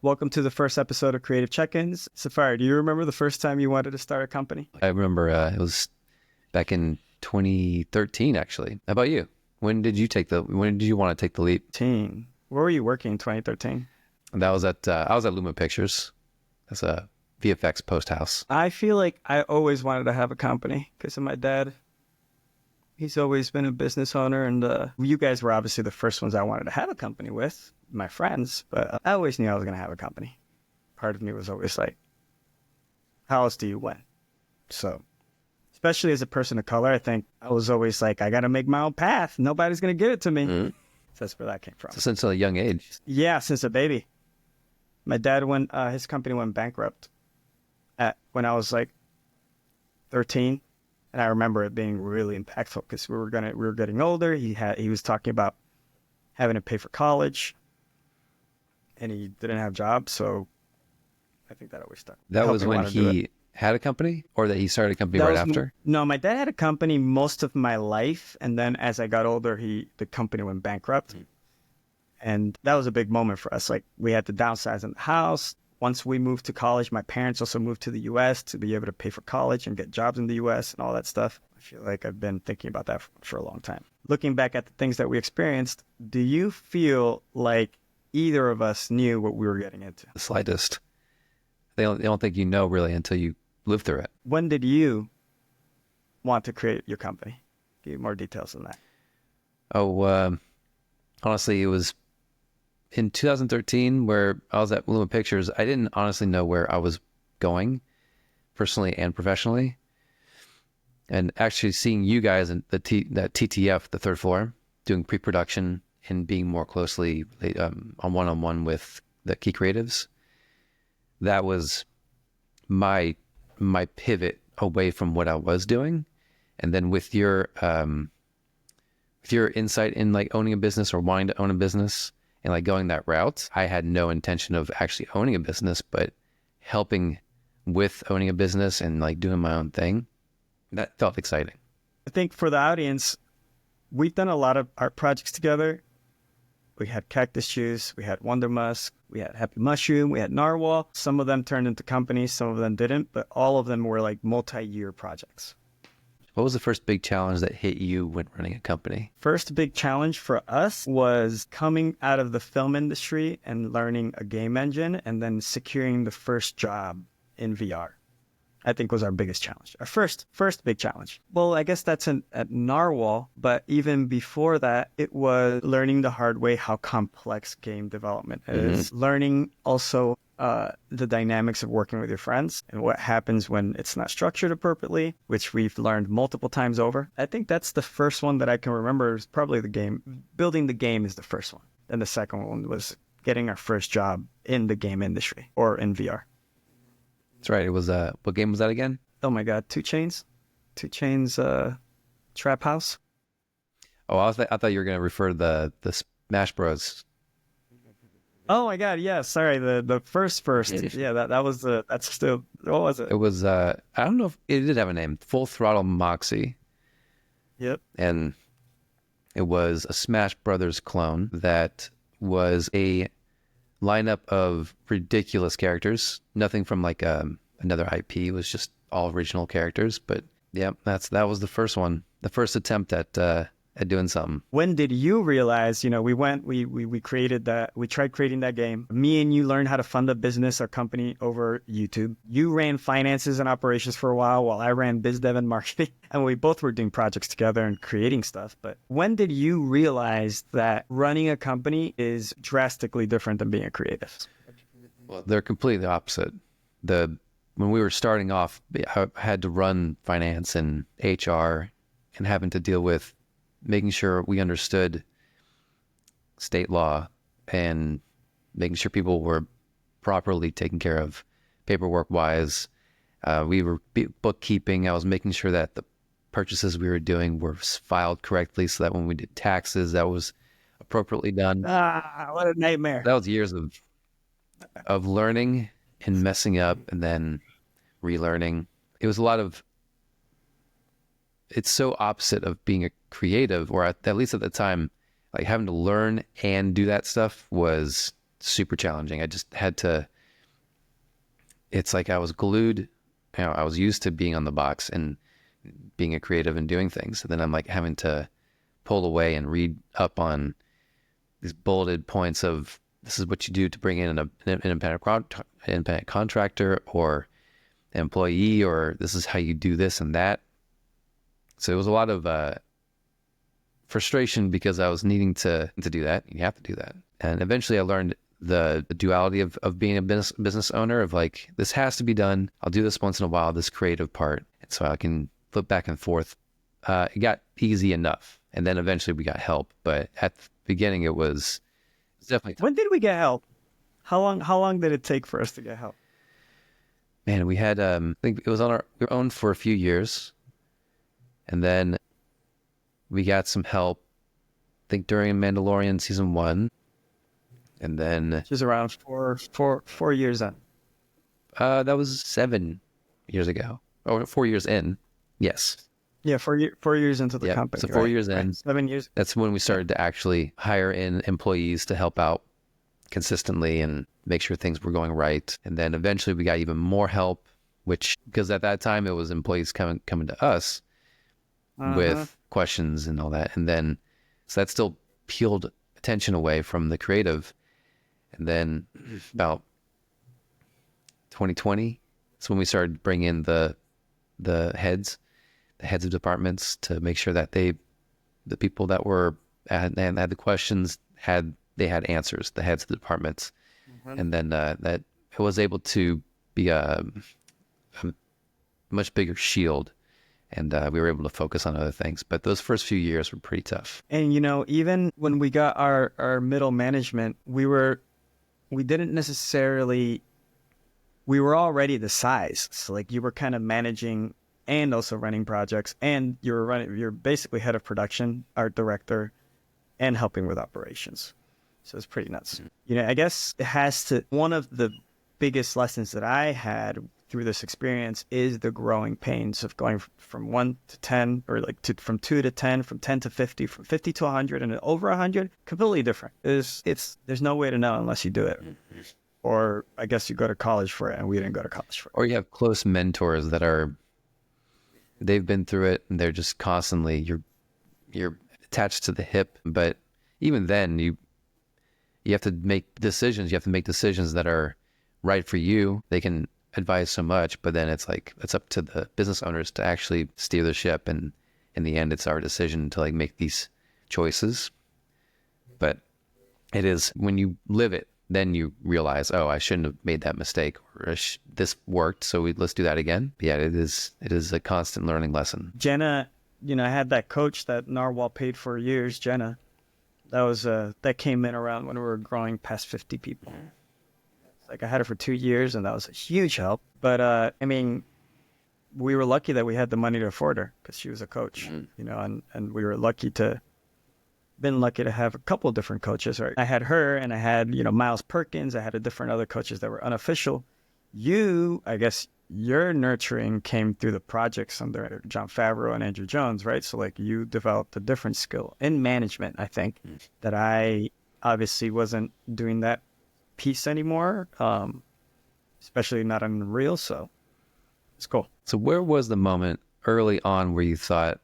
Welcome to the first episode of Creative Check-ins. Safari, do you remember the first time you wanted to start a company? I remember it was back in 2013, actually. How about you? When did you want to take the leap? Where were you working in 2013? That was I was at Luma Pictures. That's a VFX post house. I feel like I always wanted to have a company because of my dad. He's always been a business owner, and you guys were obviously the first ones I wanted to have a company with, my friends, but I always knew I was going to have a company. Part of me was always like, how else do you win? So, especially as a person of color, I think I was always like, I got to make my own path. Nobody's going to give it to me. Mm-hmm. So that's where that came from. So since a young age? Yeah, since a baby. My dad his company went bankrupt when I was like 13. And I remember it being really impactful because we were getting older. He was talking about having to pay for college, and he didn't have a job. So I think that always stuck. That was when he had a company, or that he started a company right after? No, my dad had a company most of my life, and then as I got older, the company went bankrupt, and that was a big moment for us. Like, we had to downsize in the house. Once we moved to college, my parents also moved to the U.S. to be able to pay for college and get jobs in the U.S. and all that stuff. I feel like I've been thinking about that for a long time. Looking back at the things that we experienced, do you feel like either of us knew what we were getting into? The slightest. They don't think you know really until you live through it. When did you want to create your company? Give me more details on that. Honestly, it was in 2013, where I was at Luma Pictures. I didn't honestly know where I was going, personally and professionally. And actually seeing you guys in that TTF, the third floor, doing pre-production and being more closely on one-on-one with the key creatives, that was my pivot away from what I was doing. And then with your insight in like owning a business or wanting to own a business, and like going that route, I had no intention of actually owning a business, but helping with owning a business and like doing my own thing. That felt exciting. I think for the audience, we've done a lot of art projects together. We had Cactus Juice, we had Wonder Musk, we had Happy Mushroom, we had Narwhal. Some of them turned into companies, some of them didn't, but all of them were like multi-year projects. What was the first big challenge that hit you when running a company? First big challenge for us was coming out of the film industry and learning a game engine and then securing the first job in VR. I think was our biggest challenge. Our first big challenge. Well, I guess that's at Narwhal, but even before that, it was learning the hard way how complex game development is. Mm-hmm. Learning also the dynamics of working with your friends and what happens when it's not structured appropriately, which we've learned multiple times over. I think that's the first one that I can remember is probably the game. Building the game is the first one. And the second one was getting our first job in the game industry or in VR. That's right. It was, what game was that again? Oh my God, 2 Chainz. 2 Chainz Trap House. Oh, I thought you were going to refer to the Smash Bros. Oh my God, yeah, sorry, the first. Yeah, that's still, what was it? It was, I don't know if it did have a name, Full Throttle Moxie. Yep. And it was a Smash Brothers clone that was a lineup of ridiculous characters. Nothing from like another IP. It was just all original characters. But yeah, that was the first one, the first attempt at doing something. When did you realize, we created that, we tried creating that game. Me and you learned how to fund a business or company over YouTube. You ran finances and operations for a while I ran biz dev and marketing. And we both were doing projects together and creating stuff. But when did you realize that running a company is drastically different than being a creative? Well, they're completely opposite. When we were starting off, I had to run finance and HR and having to deal with making sure we understood state law and making sure people were properly taken care of paperwork wise. We were bookkeeping. I was making sure that the purchases we were doing were filed correctly so that when we did taxes, that was appropriately done. What a nightmare. That was years of learning and messing up and then relearning. It was a lot of, it's so opposite of being a creative, or at least at the time, like having to learn and do that stuff was super challenging. I just had to, it's like I was glued, I was used to being on the box and being a creative and doing things. And then I'm like having to pull away and read up on these bulleted points of this is what you do to bring in an independent contractor or an employee, or this is how you do this and that. So it was a lot of frustration because I was needing to do that. You have to do that. And eventually I learned the duality of being a business owner, of like, this has to be done. I'll do this once in a while, this creative part. And so I can flip back and forth. It got easy enough. And then eventually we got help. But at the beginning, it was definitely tough. When did we get help? How long did it take for us to get help? Man, we had, I think it was on our own for a few years. And then we got some help, I think during Mandalorian season 1. And then Just around 4 years in. that was 7 years ago. Or 4 years in. Yes. Yeah, 4 years into the company. So 4 right? years in. Right. 7 years. That's when we started to actually hire in employees to help out consistently and make sure things were going right. And then eventually we got even more help, which, because at that time it was employees coming to us with questions and all that. And then, so that still peeled attention away from the creative. And then about 2020, that's when we started bringing in the heads of departments to make sure that the people that were had the questions had answers, the heads of the departments. And then that it was able to be a much bigger shield, and we were able to focus on other things. But those first few years were pretty tough. And even when we got our middle management, we were already the size. So like, you were kind of managing and also running projects, and you're basically head of production, art director, and helping with operations. So it's pretty nuts. I guess one of the biggest lessons that I had through this experience is the growing pains of going from 1 to 10, or from 2 to 10, from 10 to 50, from 50 to 100, and over 100, completely different. There's no way to know unless you do it. Or I guess you go to college for it, and we didn't go to college for it. Or you have close mentors that they've been through it, and they're just constantly, you're attached to the hip. But even then, you have to make decisions. You have to make decisions that are right for you. They can advise so much, but then it's up to the business owners to actually steer the ship. And in the end, it's our decision to make these choices. But it is, when you live it, then you realize, oh, I shouldn't have made that mistake, or this worked, so let's do that again. But yeah, it is a constant learning lesson. Jenna, I had that coach that Narwhal paid for years, Jenna. That came in around when we were growing past 50 people. I had her for 2 years, and that was a huge help. But we were lucky that we had the money to afford her, because she was a coach, and we were lucky to have a couple of different coaches, right? I had her, and I had, Miles Perkins. I had different other coaches that were unofficial. I guess your nurturing came through the projects under Jon Favreau and Andrew Jones, right? So you developed a different skill in management, I think, that I obviously wasn't doing that piece anymore, especially not on Unreal. So it's cool. So where was the moment early on where you thought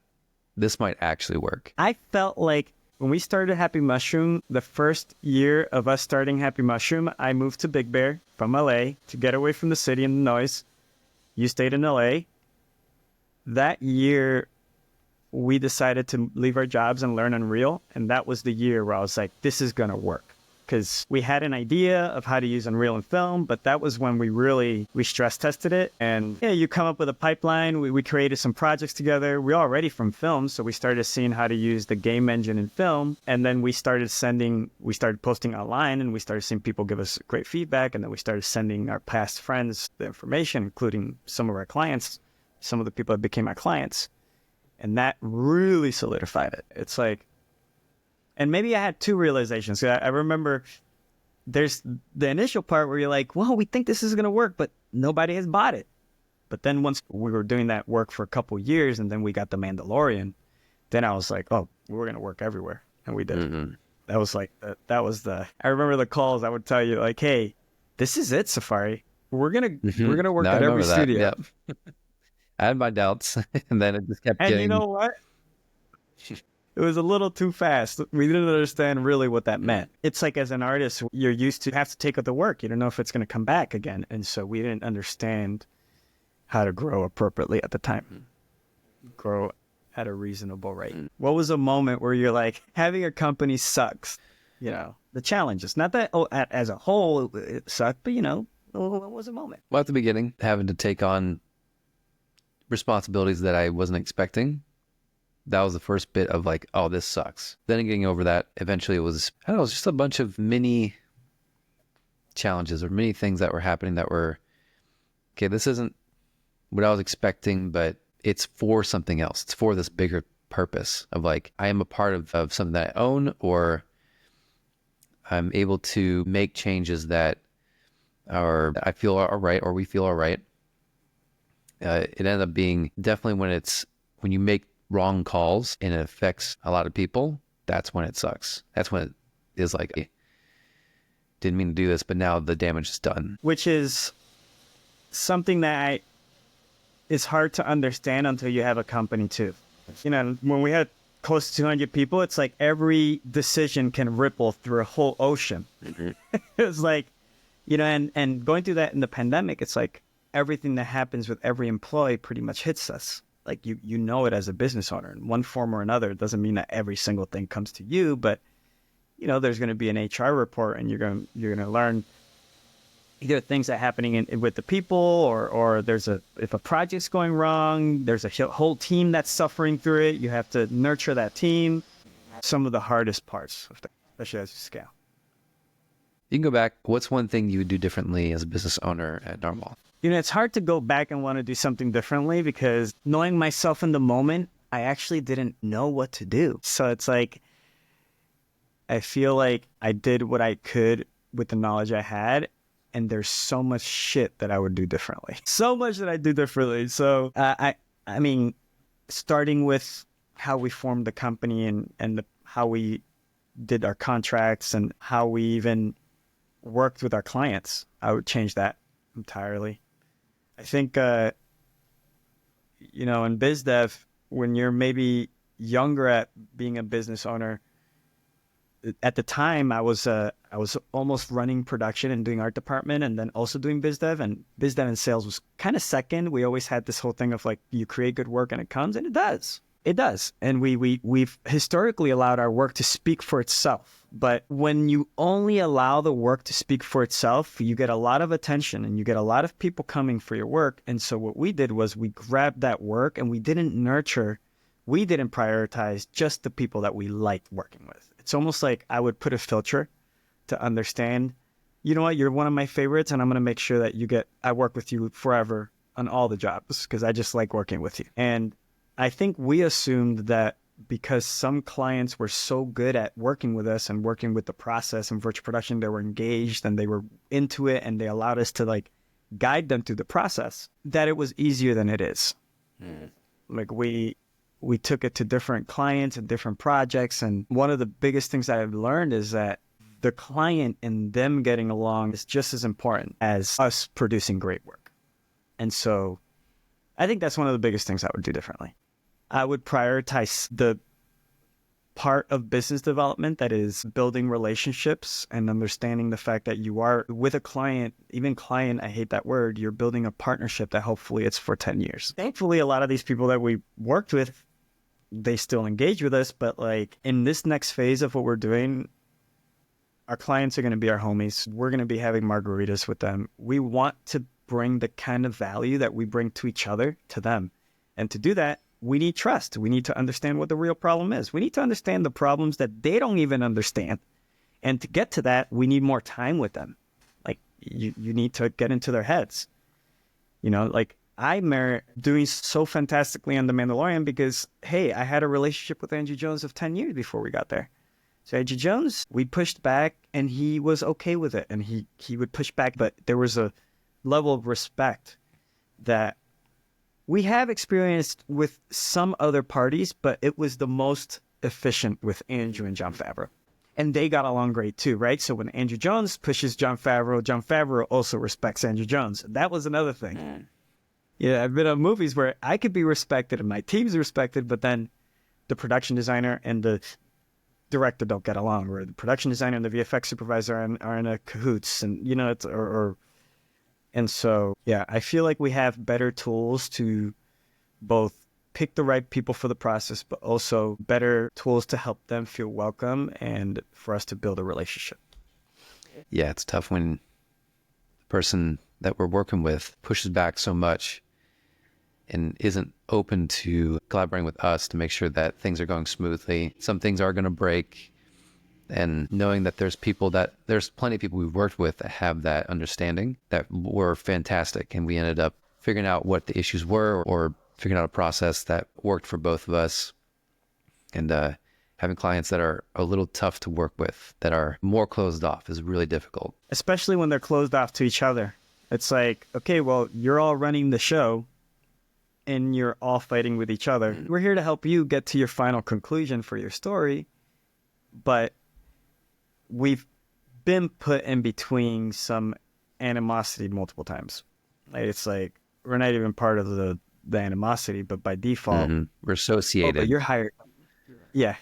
this might actually work? I felt like when we started Happy Mushroom, the first year of us starting Happy Mushroom, I moved to Big Bear from LA to get away from the city and the noise. You stayed in LA. That year, we decided to leave our jobs and learn Unreal. And that was the year where I was like, this is going to work. Because we had an idea of how to use Unreal in film, but that was when we stress tested it. And you come up with a pipeline. We created some projects together. We're already from film, so we started seeing how to use the game engine in film. And then we started posting online, and we started seeing people give us great feedback. And then we started sending our past friends the information, including some of our clients, some of the people that became our clients. And that really solidified it. It's like, and maybe I had two realizations. I remember there's the initial part where you're like, well, we think this is going to work, but nobody has bought it. But then once we were doing that work for a couple of years, and then we got The Mandalorian, then I was like, oh, we're going to work everywhere. And we did. That was like that was the. I remember the calls. I would tell you like, "Hey, this is it, Safari. We're gonna work No, I at every remember that. studio." Yep. I had my doubts, and then it just kept And you getting. know what? It was a little too fast. We didn't understand really what that meant. It's like as an artist, you're used to have to take up the work. You don't know if it's going to come back again. And so we didn't understand how to grow appropriately at the time. Grow at a reasonable rate. What was a moment where you're like, having a company sucks? You know, the challenges. Not that as a whole it sucked, but you know, what was a moment? Well, at the beginning, having to take on responsibilities that I wasn't expecting. That was the first bit of like, oh, this sucks. Then getting over that, eventually it was, I don't know, it was just a bunch of mini challenges or many things that were happening that were, okay, this isn't what I was expecting, but it's for something else. It's for this bigger purpose of like, I am a part of something that I own, or I'm able to make changes that are, I feel are right, or we feel are right. It ended up being definitely when you make wrong calls and it affects a lot of people, that's when it sucks. That's when it is like, didn't mean to do this, but now the damage is done. Which is something that is hard to understand until you have a company too. You know, when we had close to 200 people, it's like every decision can ripple through a whole ocean. It's like, you know, and going through that in the pandemic, it's like everything that happens with every employee pretty much hits us. Like you know it as a business owner in one form or another. It doesn't mean that every single thing comes to you, but you know, there's going to be an HR report and you're going to learn either things that are happening with the people or if a project's going wrong, there's a whole team that's suffering through it. You have to nurture that team. Some of the hardest parts of that, especially as you scale. You can go back. What's one thing you would do differently as a business owner at Narwhal? You know, it's hard to go back and want to do something differently because knowing myself in the moment, I actually didn't know what to do. So it's like, I feel like I did what I could with the knowledge I had. And there's so much shit that I would do differently. So much that I do differently. So I mean, starting with how we formed the company and how we did our contracts and how we even worked with our clients, I would change that entirely. I think, you know, in biz dev, when you're maybe younger at being a business owner, at the time I was almost running production and doing art department and then also doing biz dev, and sales was kind of second. We always had this whole thing of like, you create good work and it comes, and it does. And we've historically allowed our work to speak for itself. But when you only allow the work to speak for itself, you get a lot of attention and you get a lot of people coming for your work. And so what we did was we grabbed that work and we didn't prioritize just the people that we liked working with. It's almost like I would put a filter to understand, you know what, you're one of my favorites and I'm going to make sure that I work with you forever on all the jobs because I just like working with you. And I think we assumed that because some clients were so good at working with us and working with the process and virtual production, they were engaged and they were into it and they allowed us to like guide them through the process, that it was easier than it is. Like we took it to different clients and different projects. And one of the biggest things that I've learned is that the client and them getting along is just as important as us producing great work. And so I think that's one of the biggest things I would do differently. I would prioritize the part of business development that is building relationships and understanding the fact that you are with a client, even client, I hate that word, you're building a partnership that hopefully it's for 10 years. Thankfully, a lot of these people that we worked with, they still engage with us, but like in this next phase of what we're doing, our clients are going to be our homies. We're going to be having margaritas with them. We want to bring the kind of value that we bring to each other to them. And to do that, we need trust. We need to understand what the real problem is. We need to understand the problems that they don't even understand. And to get to that, we need more time with them. Like you need to get into their heads. You know, like I'm doing so fantastically on The Mandalorian because, hey, I had a relationship with Andrew Jones of 10 years before we got there. So Andrew Jones, we pushed back and he was okay with it. And he would push back, but there was a level of respect that we have experienced with some other parties, but it was the most efficient with Andrew and Jon Favreau. And they got along great too, right? So when Andrew Jones pushes Jon Favreau also respects Andrew Jones. That was another thing. Yeah, I've been on movies where I could be respected and my team's respected, but then the production designer and the director don't get along, where the production designer and the VFX supervisor are in a cahoots, and and so yeah, I feel like we have better tools to both pick the right people for the process, but also better tools to help them feel welcome and for us to build a relationship. Yeah, it's tough when the person that we're working with pushes back so much and isn't open to collaborating with us to make sure that things are going smoothly. Some things are going to break, and knowing that there's plenty of people we've worked with that have that understanding that were fantastic. And we ended up figuring out what the issues were, or figuring out a process that worked for both of us. And having clients that are a little tough to work with, that are more closed off, is really difficult. Especially when they're closed off to each other. It's like, okay, well, you're all running the show and you're all fighting with each other. We're here to help you get to your final conclusion for your story, but we've been put in between some animosity multiple times. It's like, we're not even part of the animosity, but by default, we're associated. But you're hired. Yeah.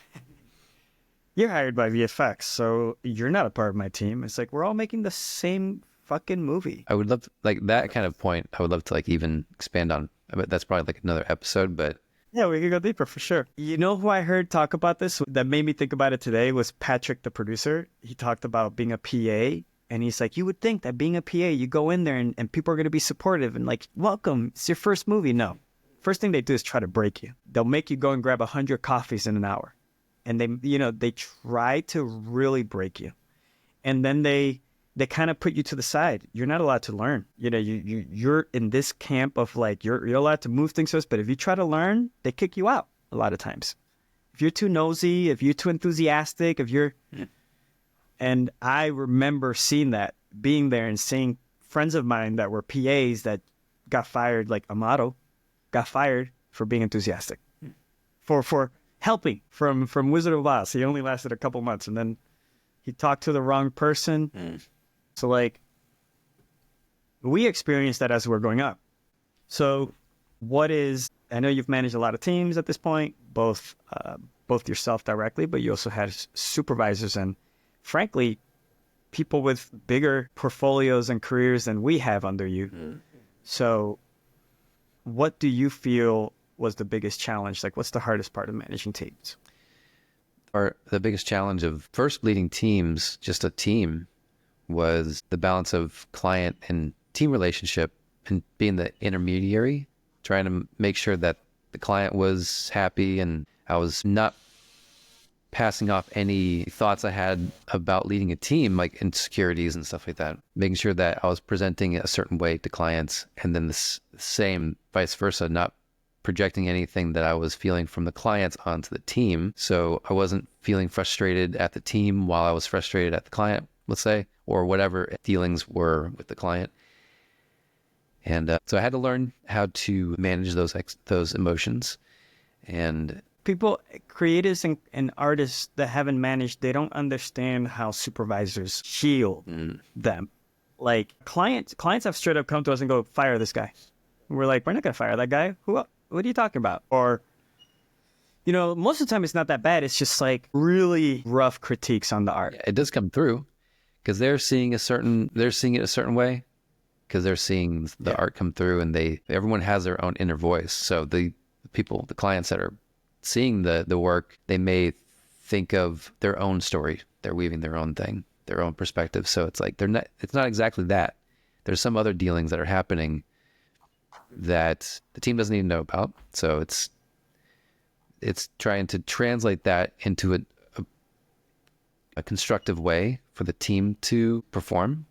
You're hired by VFX, so you're not a part of my team. It's like, we're all making the same fucking movie. I would love to, like, that kind of point, I would love to, like, even expand on, but that's probably like another episode, but yeah, we could go deeper for sure. You know who I heard talk about this that made me think about it today was Patrick, the producer. He talked about being a PA, and he's like, you would think that being a PA, you go in there and people are going to be supportive and like, welcome, it's your first movie. No. First thing they do is try to break you. They'll make you go and grab 100 coffees in an hour. And they try to really break you. And then they kind of put you to the side. You're not allowed to learn. You're in this camp of like, you're allowed to move things to us, but if you try to learn, they kick you out a lot of times. If you're too nosy, if you're too enthusiastic, and I remember seeing that, being there and seeing friends of mine that were PAs that got fired, like Amato got fired for being enthusiastic, for helping from Wizard of Oz. He only lasted a couple months, and then he talked to the wrong person. So like, we experienced that as we're going up. So I know you've managed a lot of teams at this point, both yourself directly, but you also had supervisors and frankly, people with bigger portfolios and careers than we have under you. So what do you feel was the biggest challenge? Like, what's the hardest part of managing teams? The biggest challenge of first leading teams, just a team, was the balance of client and team relationship and being the intermediary, trying to make sure that the client was happy and I was not passing off any thoughts I had about leading a team, like insecurities and stuff like that, making sure that I was presenting a certain way to clients, and then the same vice versa, not projecting anything that I was feeling from the clients onto the team. So I wasn't feeling frustrated at the team while I was frustrated at the client, let's say, or whatever feelings were with the client. And so I had to learn how to manage those emotions. And people, creatives and artists that haven't managed, they don't understand how supervisors shield them. Like clients have straight up come to us and go, fire this guy. And we're like, we're not going to fire that guy. What are you talking about? Or, most of the time it's not that bad. It's just like really rough critiques on the art. It does come through because they're seeing it a certain way, because they're seeing the art come through, and everyone has their own inner voice. So the clients that are seeing the work, they may think of their own story. They're weaving their own thing, their own perspective. So it's like it's not exactly that. There's some other dealings that are happening that the team doesn't even know about. So it's trying to translate that into a constructive way for the team to perform.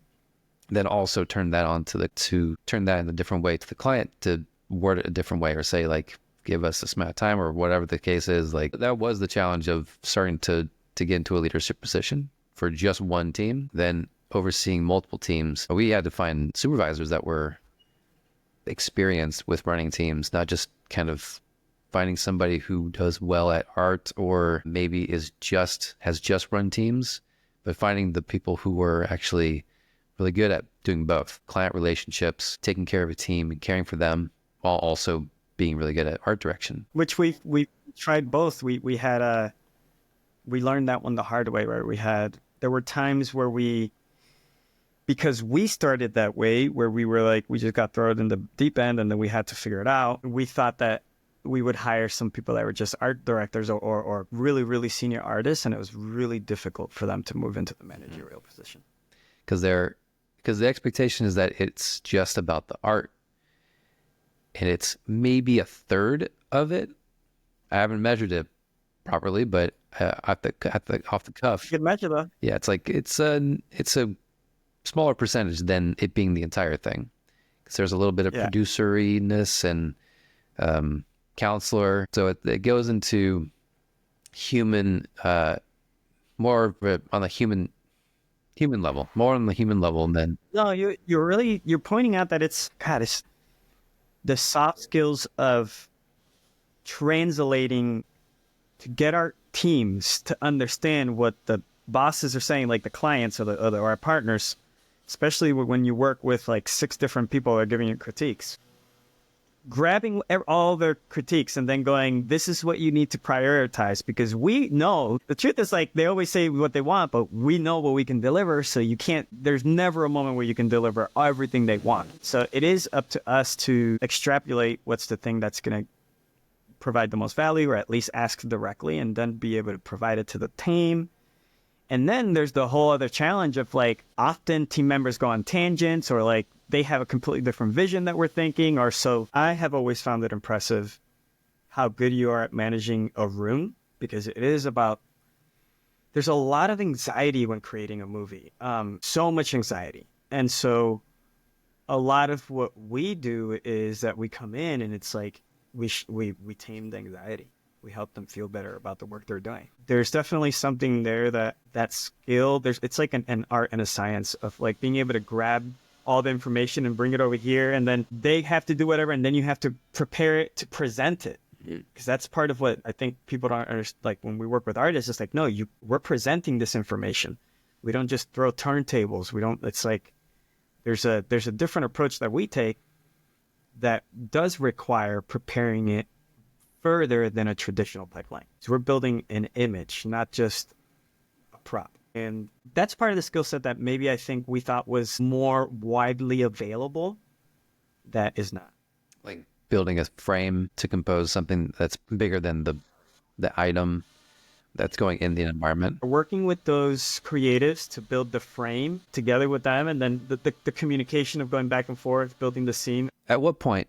Then also turn that in a different way to the client, to word it a different way, or say like, give us this amount of time, or whatever the case is. Like, that was the challenge of starting to get into a leadership position for just one team, then overseeing multiple teams. We had to find supervisors that were experienced with running teams, not just kind of finding somebody who does well at art or maybe has just run teams, but finding the people who are actually really good at doing both client relationships, taking care of a team and caring for them while also being really good at art direction. Which we tried both. We learned that one the hard way, right? There were times where because we started that way, where we were like, we just got thrown in the deep end and then we had to figure it out. We thought that we would hire some people that were just art directors or really, really senior artists. And it was really difficult for them to move into the managerial position. Because the expectation is that it's just about the art. And it's maybe a third of it. I haven't measured it properly, but off the cuff, You can measure that. yeah, it's a smaller percentage than it being the entire thing. Because there's a little bit of produceriness and counselor, so it goes into human, more on the human level, more on the human level than. No, you're pointing out that it's the soft skills of translating to get our teams to understand what the bosses are saying, like the clients or our partners, especially when you work with like 6 different people that are giving you critiques. Grabbing all their critiques and then going, this is what you need to prioritize, because we know the truth is, like, they always say what they want, but we know what we can deliver. So there's never a moment where you can deliver everything they want. So it is up to us to extrapolate what's the thing that's going to provide the most value, or at least ask directly, and then be able to provide it to the team. And then there's the whole other challenge of, like, often team members go on tangents, or like they have a completely different vision that we're thinking. Or so I have always found it impressive how good you are at managing a room, because it is about, there's a lot of anxiety when creating a movie, so much anxiety. And so a lot of what we do is that we come in and it's like, we tame the anxiety. We help them feel better about the work they're doing. There's definitely something there that skill. It's like an art and a science of, like, being able to grab all the information and bring it over here, and then they have to do whatever, and then you have to prepare it to present it. Because that's part of what I think people don't understand. Like, when we work with artists, it's like, no, we're presenting this information. We don't just throw turntables. It's like there's a different approach that we take that does require preparing it further than a traditional pipeline. So we're building an image, not just a prop. And that's part of the skill set that maybe I think we thought was more widely available that is not. Like building a frame to compose something that's bigger than the item that's going in the environment. Working with those creatives to build the frame together with them, and then the communication of going back and forth, building the scene. At what point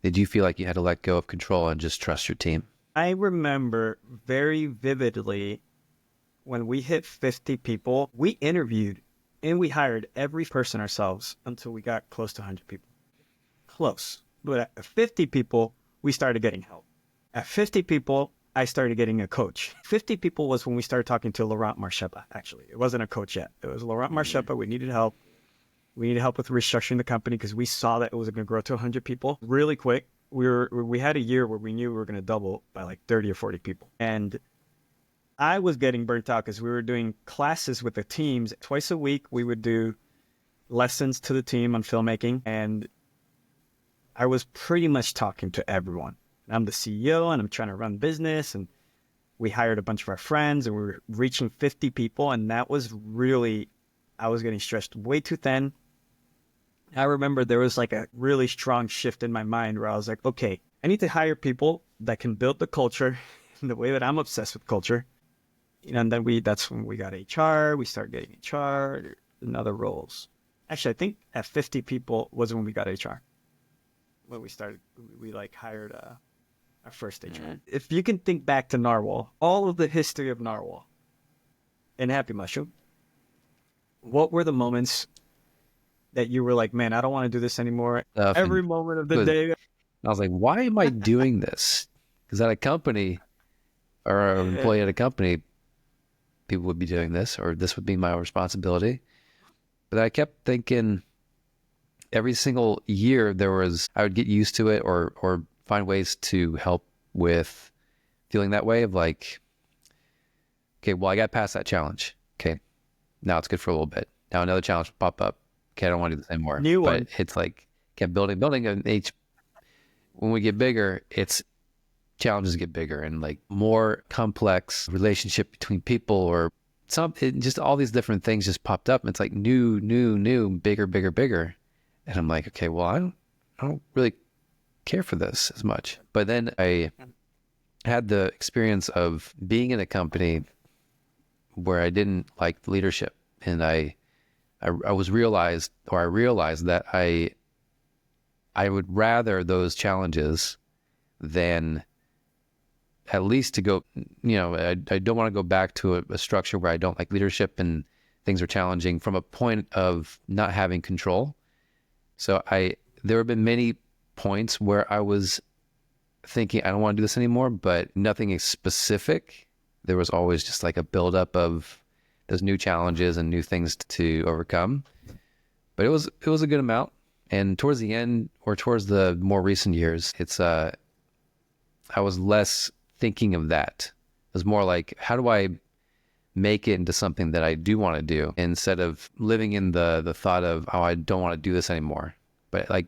did you feel like you had to let go of control and just trust your team? I remember very vividly when we hit 50 people, we interviewed and we hired every person ourselves until we got close to 100 people. Close. But at 50 people, we started getting help. At 50 people, I started getting a coach. 50 people was when we started talking to Laurent Marchepa, actually. It wasn't a coach yet. It was Laurent Marchepa. We needed help. We needed help with restructuring the company because we saw that it was going to grow to 100 people really quick. We had a year where we knew we were going to double by like 30 or 40 people. And I was getting burnt out because we were doing classes with the teams. Twice a week, we would do lessons to the team on filmmaking. And I was pretty much talking to everyone. I'm the CEO and I'm trying to run business. And we hired a bunch of our friends and we were reaching 50 people. And that was really, I was getting stretched way too thin. I remember there was like a really strong shift in my mind where I was like, okay, I need to hire people that can build the culture in the way that I'm obsessed with culture. And then that's when we got HR. We started getting HR and other roles. Actually, I think at 50 people was when we got HR. When we like hired our first HR. Mm-hmm. If you can think back to Narwhal, all of the history of Narwhal and Happy Mushroom, what were the moments that you were like, man, I don't want to do this anymore? Every moment of the day. I was like, why am I doing this? Because at a company or an employee at a company, people would be doing this, or this would be my responsibility. But I kept thinking every single year I would get used to it or find ways to help with feeling that way of like, okay, well, I got past that challenge. Okay, now it's good for a little bit. Now another challenge will pop up. Okay, I don't want to do this anymore. New one. But it's like kept building, and when we get bigger, it's challenges get bigger and like more complex relationship between people or just all these different things just popped up. And it's like new, bigger. And I'm like, okay, well, I don't really care for this as much. But then I had the experience of being in a company where I didn't like the leadership, and I realized that I would rather those challenges than at least to go, I don't want to go back to a structure where I don't like leadership and things are challenging from a point of not having control. So there have been many points where I was thinking, I don't want to do this anymore, but nothing is specific. There was always just like a buildup of those new challenges and new things to overcome. But it was a good amount. And towards the end, or towards the more recent years, I was less thinking of that. It was more like, how do I make it into something that I do want to do, instead of living in the thought of, oh, I don't want to do this anymore. But like,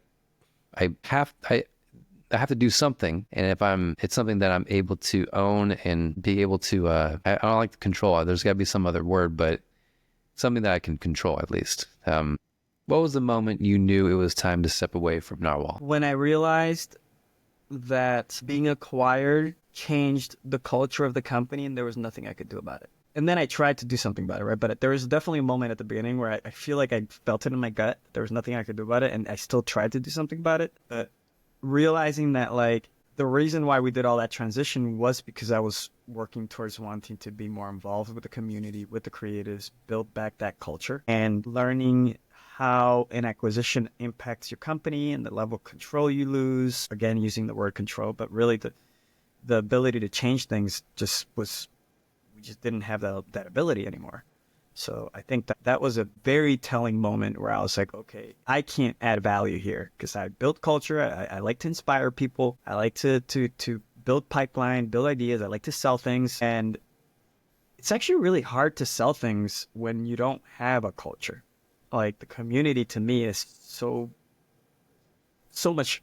I have to do something. And if it's something that I'm able to own and be able to, I don't like to control. There's got to be some other word, but something that I can control at least. What was the moment you knew it was time to step away from Narwhal? When I realized that being acquired changed the culture of the company and there was nothing I could do about it. And then I tried to do something about it, right? But there was definitely a moment at the beginning where I feel like I felt it in my gut. There was nothing I could do about it, and I still tried to do something about it. But realizing that, like, the reason why we did all that transition was because I was working towards wanting to be more involved with the community, with the creatives, build back that culture, and learning how an acquisition impacts your company and the level of control you lose. Again, using the word control, but really the ability to change things we just didn't have that ability anymore. So I think that was a very telling moment where I was like, okay, I can't add value here because I built culture. I like to inspire people. I like to build pipeline, build ideas. I like to sell things. And it's actually really hard to sell things when you don't have a culture. Like, the community to me is so much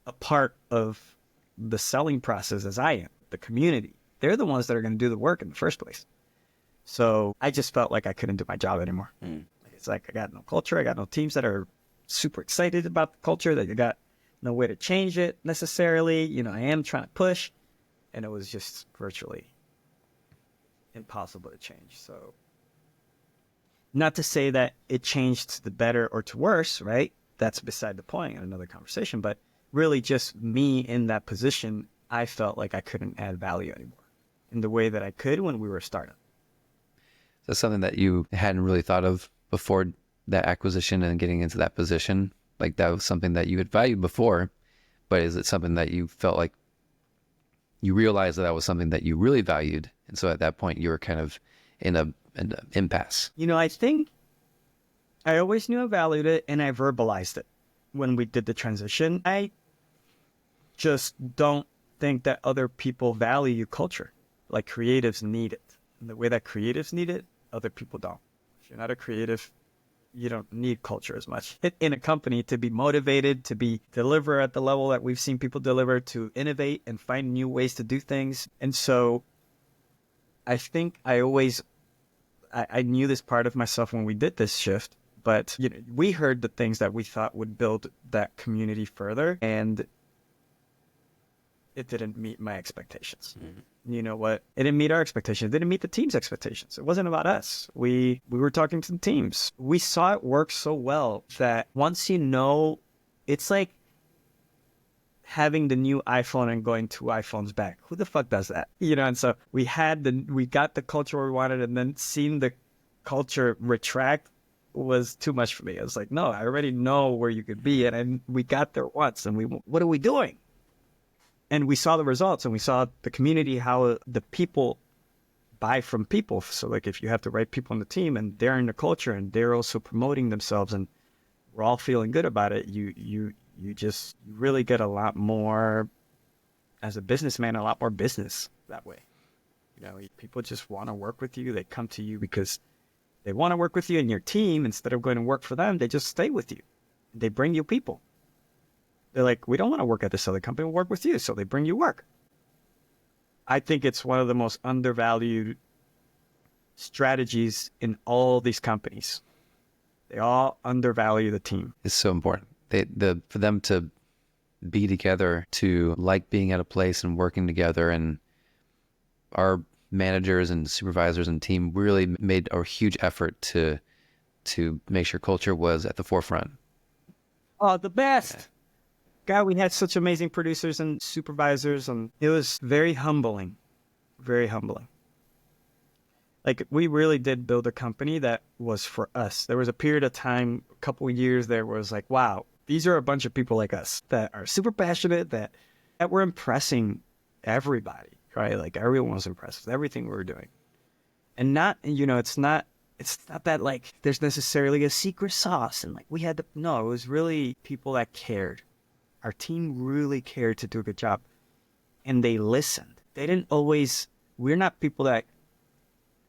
a part of the selling process as I am. The community, they're the ones that are going to do the work in the first place. So I just felt like I couldn't do my job anymore. It's like, I got no culture. I got no teams that are super excited about the culture, that you got no way to change it necessarily. I am trying to push, and it was just virtually impossible to change. So, not to say that it changed to the better or to worse, right? That's beside the point in another conversation. But really, just me in that position, I felt like I couldn't add value anymore in the way that I could when we were a startup. That's something that you hadn't really thought of before that acquisition and getting into that position? Like, that was something that you had valued before, but is it something that you felt like you realized that was something that you really valued? And so at that point, you were kind of in an impasse. I think I always knew I valued it, and I verbalized it when we did the transition. I just don't think that other people value culture like creatives need it. And the way that creatives need it, other people don't. If you're not a creative, you don't need culture as much in a company to be motivated, to deliver at the level that we've seen people deliver, to innovate and find new ways to do things. And so I think I knew this part of myself when we did this shift, but we heard the things that we thought would build that community further, and it didn't meet my expectations. Mm-hmm. You know what? It didn't meet our expectations. It didn't meet the team's expectations. It wasn't about us. We were talking to the teams. We saw it work so well that once it's like having the new iPhone and going 2 iPhones back. Who the fuck does that? And so we got the culture we wanted, and then seeing the culture retract was too much for me. I was like, no, I already know where you could be. And we got there once, and what are we doing? And we saw the results, and we saw the community, how the people buy from people. So, like, if you have the right people on the team and they're in the culture and they're also promoting themselves and we're all feeling good about it, you really get a lot more as a businessman, a lot more business that way. People just want to work with you. They come to you because they want to work with you and your team. Instead of going to work for them, they just stay with you. They bring you people. They're like, we don't want to work at this other company. We'll work with you. So they bring you work. I think it's one of the most undervalued strategies in all these companies. They all undervalue the team. It's so important. For them to be together, to like being at a place and working together, and our managers and supervisors and team really made a huge effort to make sure culture was at the forefront. Oh, the best. God, we had such amazing producers and supervisors, and it was very humbling. Very humbling. Like, we really did build a company that was for us. There was a period of time, a couple of years there, where it was like, wow, these are a bunch of people like us that are super passionate, that were impressing everybody, right? Like, everyone was impressed with everything we were doing. And it's not that like there's necessarily a secret sauce and like we had to, no, it was really people that cared. Our team really cared to do a good job, and they listened. They didn't always, we're not people that,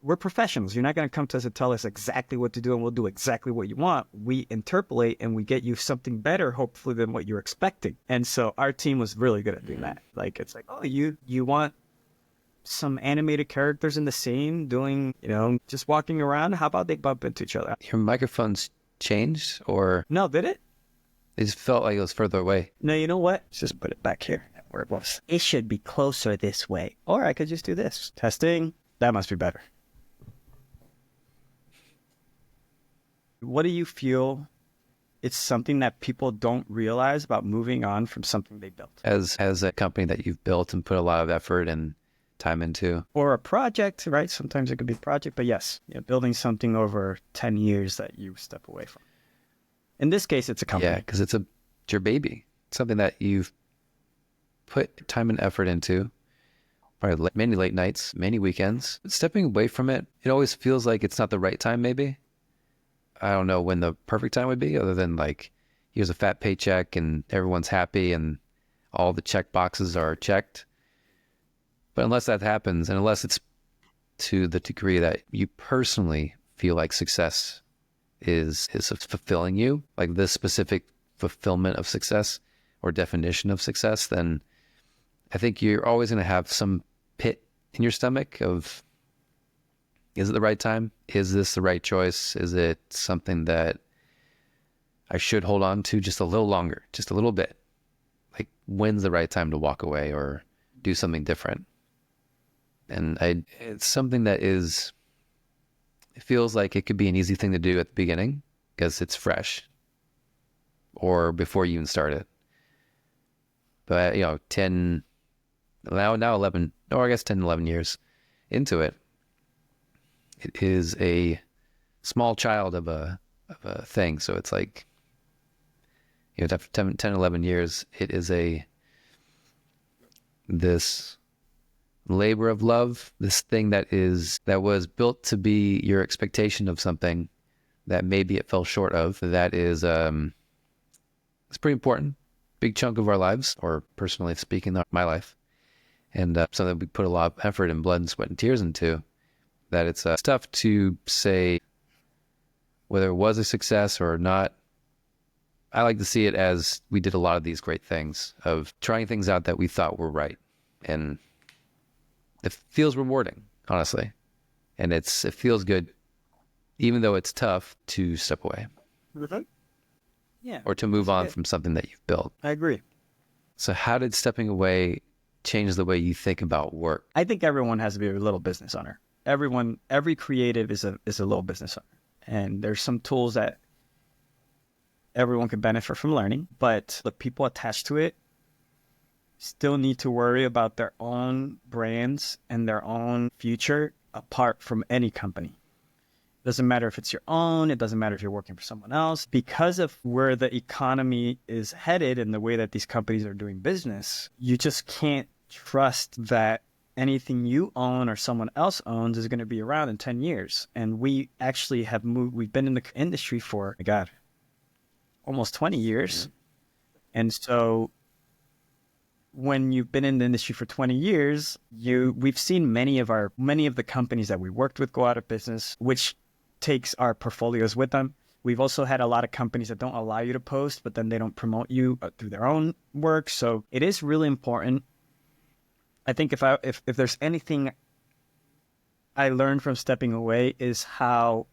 we're professionals. You're not going to come to us and tell us exactly what to do and we'll do exactly what you want. We interpolate and we get you something better, hopefully, than what you're expecting. And so our team was really good at doing that. Like, it's like, oh, you want some animated characters in the scene doing, just walking around? How about they bump into each other? Your microphones changed, or? No, did it? It just felt like it was further away. No, you know what? Let's just put it back here where it was. It should be closer this way. Or I could just do this. Testing. That must be better. What do you feel it's something that people don't realize about moving on from something they built? As a company that you've built and put a lot of effort and time into. Or a project, right? Sometimes it could be a project, but yes, building something over 10 years that you step away from. In this case, it's a company. Yeah, because it's your baby. It's something that you've put time and effort into, probably many late nights, many weekends. Stepping away from it, it always feels like it's not the right time, maybe. I don't know when the perfect time would be, other than like, here's a fat paycheck and everyone's happy and all the check boxes are checked. But unless that happens, and unless it's to the degree that you personally feel like success is fulfilling you, like this specific fulfillment of success or definition of success, then I think you're always going to have some pit in your stomach of, is it the right time? Is this the right choice? Is it something that I should hold on to just a little longer, just a little bit? Like, when's the right time to walk away or do something different? And it's something that it feels like it could be an easy thing to do at the beginning because it's fresh or before you even start it. But, 10, now 11, or I guess 10, 11 years into it, it is a small child of a thing. So it's like, after 10, 11 years, it is this labor of love, this thing that was built to be your expectation of something that maybe it fell short of. That is, it's pretty important, big chunk of our lives, or personally speaking, my life, and something we put a lot of effort and blood and sweat and tears into. That it's tough to say whether it was a success or not. I like to see it as we did a lot of these great things of trying things out that we thought were right, and it feels rewarding, honestly. And it feels good, even though it's tough to step away. Mm-hmm. Yeah. Or to move on from something that you've built. I agree. So how did stepping away change the way you think about work? I think everyone has to be a little business owner. Every creative is a little business owner. And there's some tools that everyone can benefit from learning, but the people attached to it still need to worry about their own brands and their own future apart from any company. It doesn't matter if it's your own. It doesn't matter if you're working for someone else. Because of where the economy is headed and the way that these companies are doing business, you just can't trust that anything you own or someone else owns is going to be around in 10 years. And we actually have moved. We've been in the industry for, my God, almost 20 years. And so when you've been in the industry for 20 years, we've seen many of the companies that we worked with go out of business, which takes our portfolios with them. We've also had a lot of companies that don't allow you to post, but then they don't promote you through their own work. So it is really important. I think if there's anything I learned from stepping away is how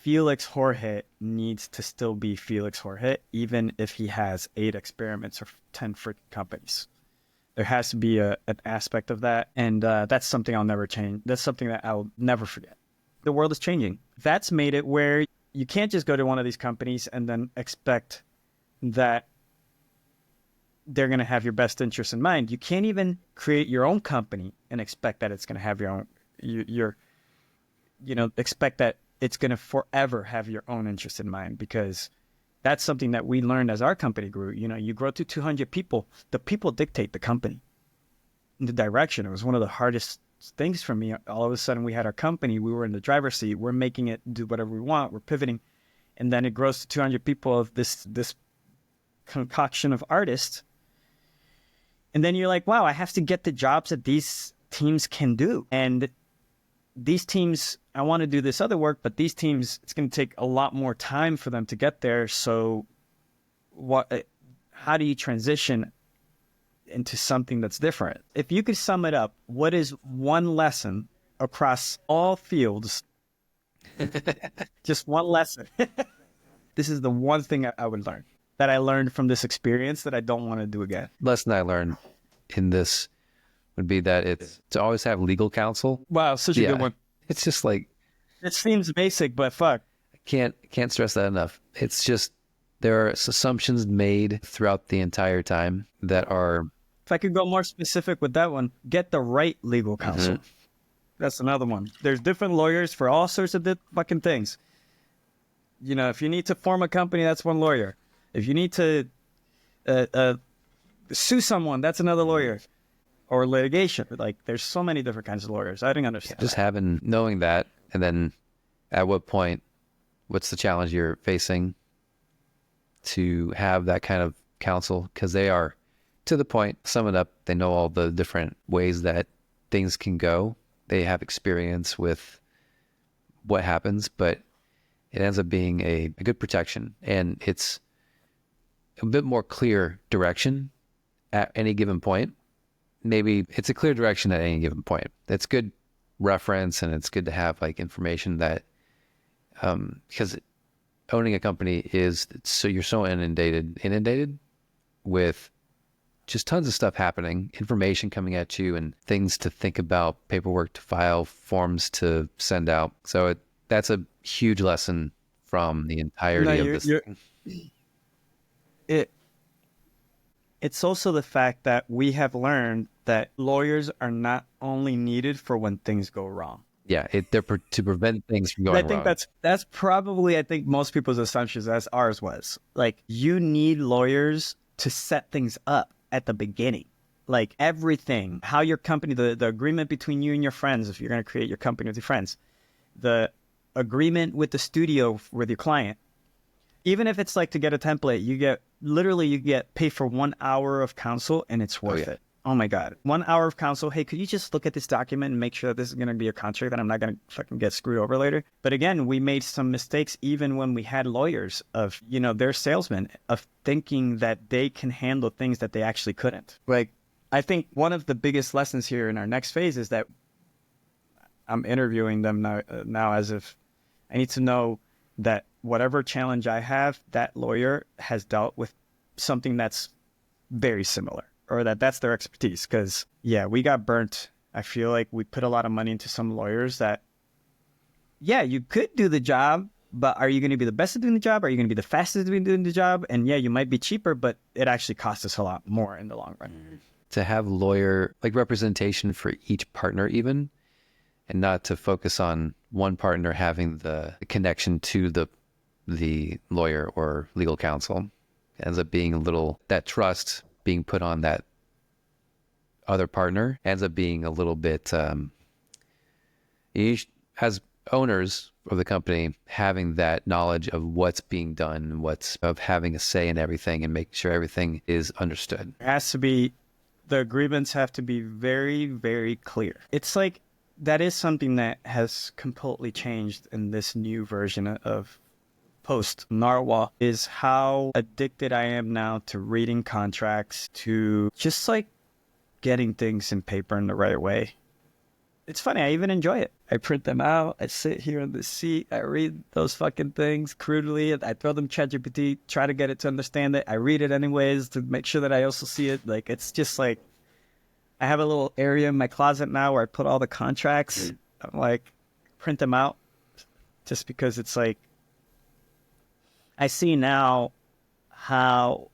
Felix Jorge needs to still be Felix Jorge, even if he has 8 experiments or 10 freaking companies. There has to be an aspect of that, and that's something I'll never change. That's something that I'll never forget. The world is changing. That's made it where you can't just go to one of these companies and then expect that they're going to have your best interests in mind. You can't even create your own company and expect that it's going to have expect that it's going to forever have your own interest in mind, because that's something that we learned as our company grew. You grow to 200 people. The people dictate the company, the direction. It was one of the hardest things for me. All of a sudden, we had our company. We were in the driver's seat. We're making it do whatever we want. We're pivoting. And then it grows to 200 people of this concoction of artists. And then you're like, wow, I have to get the jobs that these teams can do. And these teams, I want to do this other work, but these teams, it's going to take a lot more time for them to get there. So how do you transition into something that's different? If you could sum it up, what is one lesson across all fields? Just one lesson. This is the one thing I would learn, that I learned from this experience that I don't want to do again. Lesson I learned in this would be that it's to always have legal counsel. Wow, such a good one. It's just like, it seems basic, but fuck. I can't stress that enough. It's just, there are assumptions made throughout the entire time that are... If I could go more specific with that one, get the right legal counsel. Mm-hmm. That's another one. There's different lawyers for all sorts of fucking things. If you need to form a company, that's one lawyer. If you need to sue someone, that's another lawyer. Or litigation. Like, there's so many different kinds of lawyers. I didn't understand. Just knowing that, and then at what point, what's the challenge you're facing to have that kind of counsel? Because they are, to the point, sum it up, they know all the different ways that things can go. They have experience with what happens, but it ends up being a good protection. And it's a bit more clear direction at any given point. Maybe it's a clear direction at any given point. It's good reference, and it's good to have like information that, because owning a company is, so you're so inundated with just tons of stuff happening, information coming at you, and things to think about, paperwork to file, forms to send out. So that's a huge lesson from the entirety of this thing. It's also the fact that we have learned that lawyers are not only needed for when things go wrong. Yeah, they're to prevent things from going wrong. I think that's probably, I think, most people's assumptions, as ours was. Like, you need lawyers to set things up at the beginning. Like, everything, how your company, the agreement between you and your friends, if you're going to create your company with your friends, the agreement with the studio with your client. Even if it's like to get a template, you get paid for 1 hour of counsel, and it's worth it. Oh my God. 1 hour of counsel. Hey, could you just look at this document and make sure that this is going to be a contract that I'm not going to fucking get screwed over later? But again, we made some mistakes even when we had lawyers of, they're salesmen, of thinking that they can handle things that they actually couldn't. Like, I think one of the biggest lessons here in our next phase is that I'm interviewing them now as if I need to know that whatever challenge I have, that lawyer has dealt with something that's very similar, or that's their expertise. Because, we got burnt. I feel like we put a lot of money into some lawyers that, you could do the job, but are you going to be the best at doing the job? Are you going to be the fastest at doing the job? And you might be cheaper, but it actually costs us a lot more in the long run. To have lawyer, like, representation for each partner even, and not to focus on one partner having the connection to the lawyer or legal counsel. It ends up being that trust being put on that other partner ends up being a little bit, as owners of the company, having that knowledge of what's being done, of having a say in everything and making sure everything is understood. There has to be The agreements have to be very, very clear. It's like that is something that has completely changed in this new version of post Narwhal, is how addicted I am now to reading contracts, to just like getting things in paper in the right way. It's funny, I even enjoy it. I print them out, I sit here in the seat, I read those fucking things crudely, I throw them ChatGPT, try to get it to understand it. I read it anyways to make sure that I also see it. Like, it's just like, I have a little area in my closet now where I put all the contracts. I'm like, print them out just because it's like, I see now how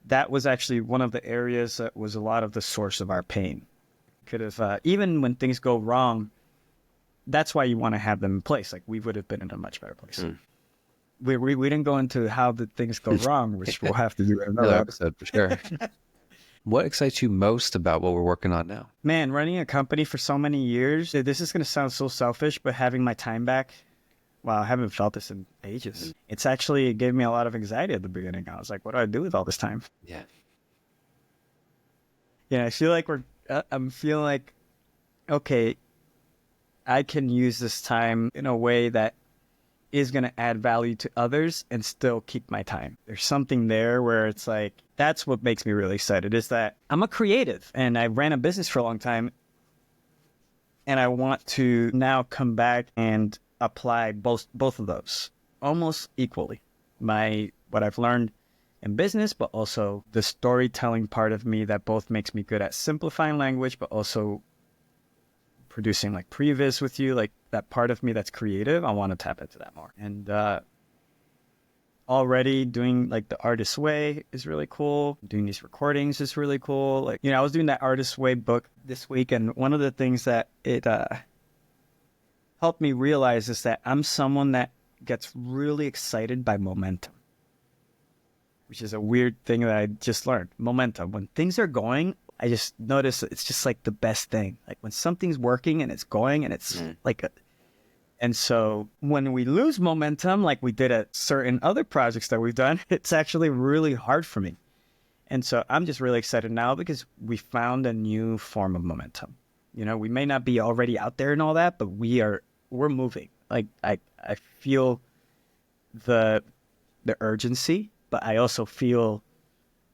that was actually one of the areas that was a lot of the source of our pain. Could have, even when things go wrong, that's why you want to have them in place. Like, we would have been in a much better place. We didn't go into how the things go wrong, which we'll have to do another episode for sure. What excites you most about what we're working on now? Man, running a company for so many years, this is going to sound so selfish, but having my time back, wow, I haven't felt this in ages. It gave me a lot of anxiety at the beginning. I was like, what do I do with all this time? Yeah. Yeah, I feel like I'm feeling like, okay, I can use this time in a way that is going to add value to others and still keep my time. There's something there where it's like, that's what makes me really excited, is that I'm a creative and I ran a business for a long time. And I want to now come back and apply both of those almost equally. What I've learned in business, but also the storytelling part of me that both makes me good at simplifying language, but also producing like previs with you, like that part of me that's creative. I want to tap into that more. And already doing like the Artist Way is really cool. Doing these recordings is really cool. Like, I was doing that Artist Way book this week, and one of the things that it helped me realize is that I'm someone that gets really excited by momentum, which is a weird thing that I just learned. Momentum. When things are going, I just notice it's just like the best thing. Like when something's working and it's going and it's and so when we lose momentum, like we did at certain other projects that we've done, it's actually really hard for me. And so I'm just really excited now because we found a new form of momentum. We may not be already out there and all that, but we're moving. Like I feel the urgency, but I also feel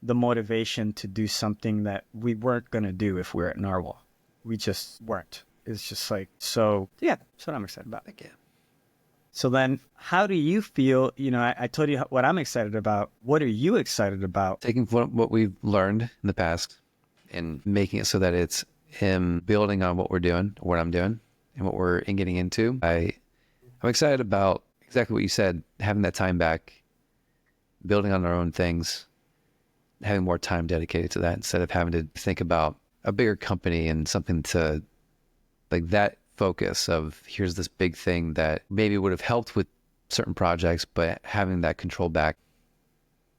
the motivation to do something that we weren't going to do if we were at Narwhal. We just weren't. It's just like, so yeah, that's what I'm excited about. Again. So then how do you feel? I told you what I'm excited about. What are you excited about? Taking what we've learned in the past and making it so that it's him building on what we're doing, what I'm doing, and what we're getting into. I'm excited about exactly what you said, having that time back, building on our own things, having more time dedicated to that instead of having to think about a bigger company and something to like that focus of here's this big thing that maybe would have helped with certain projects, but having that control back,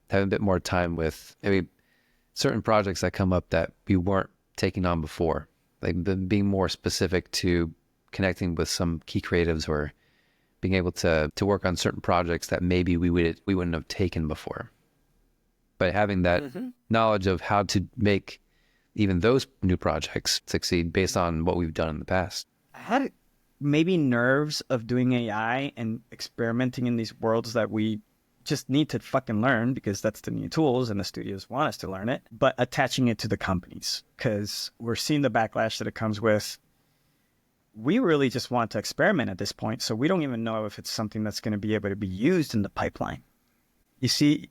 having a bit more time with maybe certain projects that come up that we weren't taking on before, like being more specific to connecting with some key creatives or being able to work on certain projects that maybe we wouldn't have taken before. But having that knowledge of how to make even those new projects succeed based on what we've done in the past. I had maybe nerves of doing AI and experimenting in these worlds that we just need to fucking learn because that's the new tools and the studios want us to learn it, but attaching it to the companies because we're seeing the backlash that it comes with. We really just want to experiment at this point, so we don't even know if it's something that's going to be able to be used in the pipeline. You see,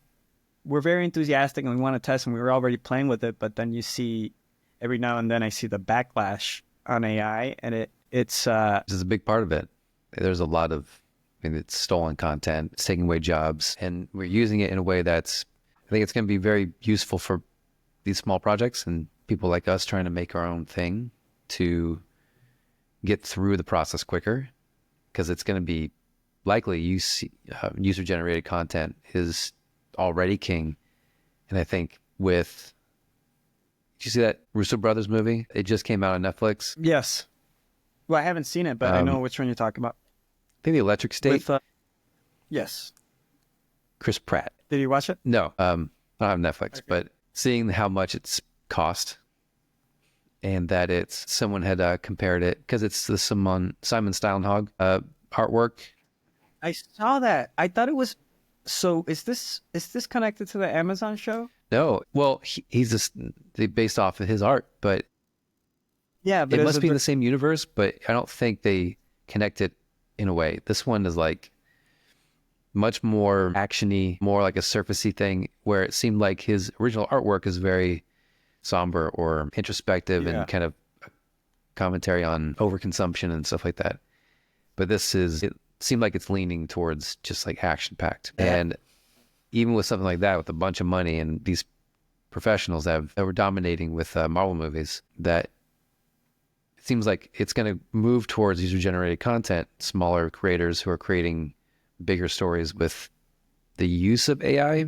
we're very enthusiastic and we want to test and we were already playing with it, but then you see every now and then I see the backlash on AI and it's this is a big part of it. There's a lot of, it's stolen content, it's taking away jobs, and we're using it in a way that's, I think it's going to be very useful for these small projects and people like us trying to make our own thing to get through the process quicker, because it's going to be likely user-generated content is already king. And I think did you see that Russo Brothers movie? It just came out on Netflix. Yes. Well, I haven't seen it, but I know which one you're talking about. I think The Electric State. With, yes. Chris Pratt. Did you watch it? No, I don't have Netflix, but seeing how much it's cost, and that it's someone had compared it because it's the Simon Steinhog artwork. I saw that. I thought it was. So is this connected to the Amazon show? No, well, he's just based off of his art, but Yeah, but it must be in the same universe. But I don't think they connect it in a way. This one is like much more actiony, more like a surfacey thing, where it seemed like his original artwork is very somber or introspective and kind of commentary on overconsumption and stuff like that. But it seemed like it's leaning towards just like action packed. Yeah. And even with something like that, with a bunch of money and these professionals that were dominating with Marvel movies, that it seems like it's going to move towards user generated content, smaller creators who are creating bigger stories with the use of AI.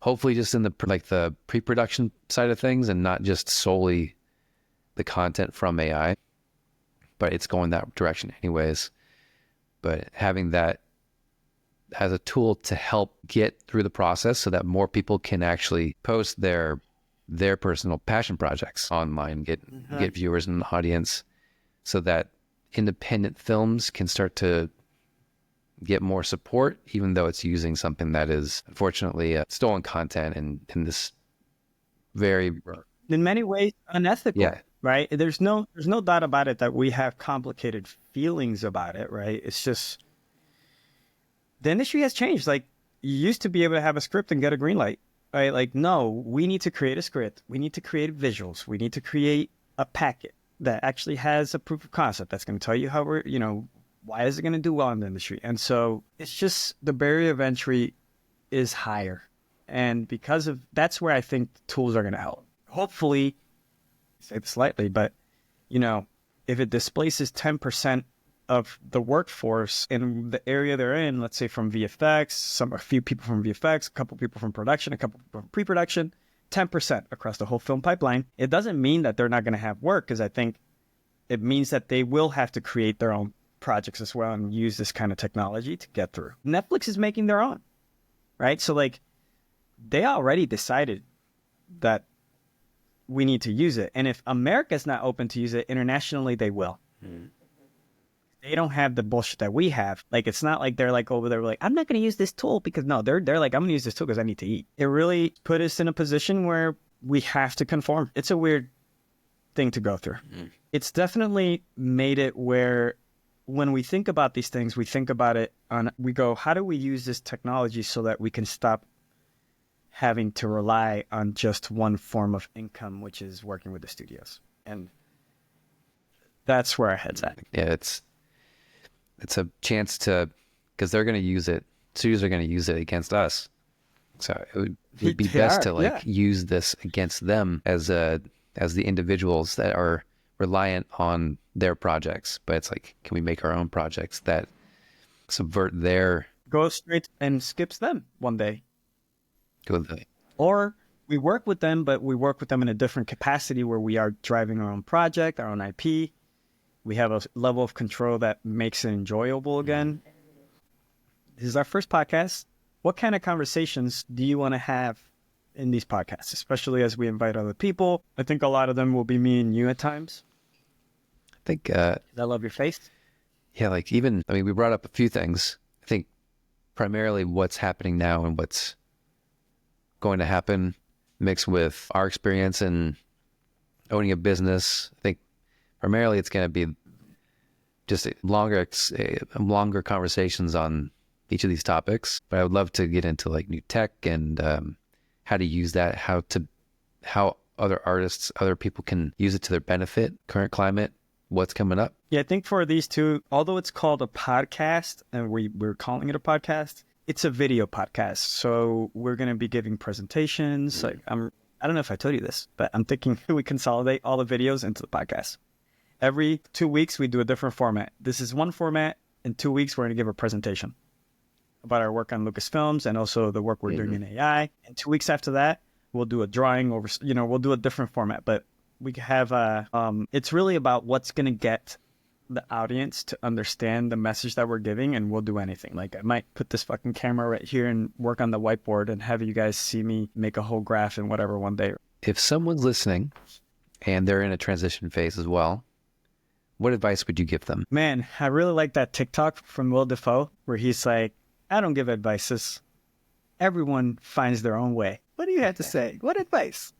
Hopefully just in the pre-production side of things and not just solely the content from AI, but it's going that direction anyways. But having that as a tool to help get through the process so that more people can actually post their personal passion projects online, get viewers and an audience, so that independent films can start to get more support, even though it's using something that is unfortunately stolen content and in this very, in many ways, unethical. Yeah. Right? There's no doubt about it that we have complicated feelings about it, right? It's just the industry has changed. Like, you used to be able to have a script and get a green light, right? Like, no, we need to create a script. We need to create visuals. We need to create a packet that actually has a proof of concept that's going to tell you how we're, why is it going to do well in the industry? And so it's just the barrier of entry is higher. And because of that's where I think tools are going to help. Hopefully, say this lightly, but, if it displaces 10% of the workforce in the area they're in, let's say from VFX, a few people from VFX, a couple people from production, a couple people from pre-production, 10% across the whole film pipeline, it doesn't mean that they're not going to have work, because I think it means that they will have to create their own projects as well and use this kind of technology to get through. Netflix is making their own, right? So they already decided that we need to use it. And if America's not open to use it, internationally they will. They don't have the bullshit that we have. Like, it's not like they're like over there like, I'm not going to use this tool because no, they're like, I'm going to use this tool because I need to eat. It really put us in a position where we have to conform. It's a weird thing to go through. It's definitely made it where when we think about these things, we think about it we go, how do we use this technology so that we can stop having to rely on just one form of income, which is working with the studios? And that's where our head's at. Yeah, it's a chance because they're going to use it. Studios are going to use it against us. So it would be best to use this against them as the individuals that are reliant on their projects. But it's like, can we make our own projects that subvert go straight and skips them one day? Good. Or we work with them, but we work with them in a different capacity where we are driving our own project, our own IP. We have a level of control that makes it enjoyable again. This is our first podcast. What kind of conversations do you want to have in these podcasts, especially as we invite other people? I think a lot of them will be me and you at times. I think... I love your face. Yeah, we brought up a few things. I think primarily what's happening now and what's going to happen mixed with our experience in owning a business. I think primarily it's going to be just longer conversations on each of these topics. But I would love to get into like new tech and how to use that, how other artists, other people can use it to their benefit, current climate, what's coming up. Yeah, I think for these two, although it's called a podcast and we're calling it a podcast, it's a video podcast. So we're going to be giving presentations. Like I don't know if I told you this, but I'm thinking we consolidate all the videos into the podcast. Every 2 weeks, we do a different format. This is one format. In 2 weeks, we're going to give a presentation about our work on Lucasfilms and also the work we're doing in AI. And 2 weeks after that, we'll do a drawing over, we'll do a different format. But we have it's really about what's going to get the audience to understand the message that we're giving, and we'll do anything. Like, I might put this fucking camera right here and work on the whiteboard and have you guys see me make a whole graph and whatever one day. If someone's listening and they're in a transition phase as well, what advice would you give them? Man, I really like that TikTok from Will Dafoe where he's like, I don't give advices. Everyone finds their own way. What do you have to say? What advice?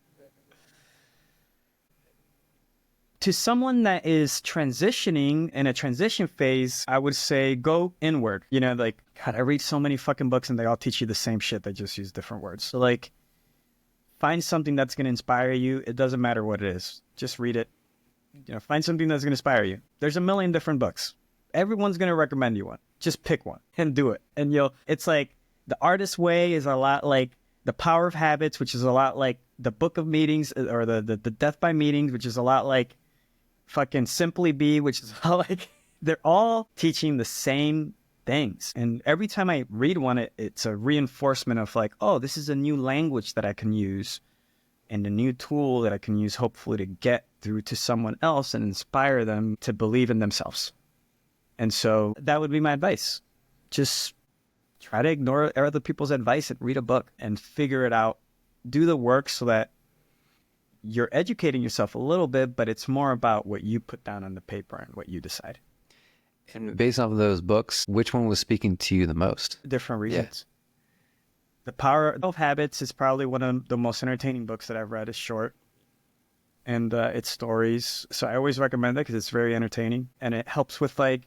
To someone that is transitioning in a transition phase, I would say go inward. You know, like, God, I read so many fucking books and they all teach you the same shit. They just use different words. So, like, find something that's going to inspire you. It doesn't matter what it is. Just read it. You know, find something that's going to inspire you. There's a million different books. Everyone's going to recommend you one. Just pick one and do it. And it's like The Artist's Way is a lot like The Power of Habits, which is a lot like The Book of Meetings, or the Death by Meetings, which is a lot like fucking Simply Be, which is all like, they're all teaching the same things. And every time I read one, it's a reinforcement of like, oh, this is a new language that I can use and a new tool that I can use hopefully to get through to someone else and inspire them to believe in themselves. And so that would be my advice. Just try to ignore other people's advice and read a book and figure it out. Do the work so that you're educating yourself a little bit, but it's more about what you put down on the paper and what you decide. And based off of those books, which one was speaking to you the most? Different reasons. Yeah. The Power of Habits is probably one of the most entertaining books that I've read. It's short and it's stories. So I always recommend it because it's very entertaining and it helps with like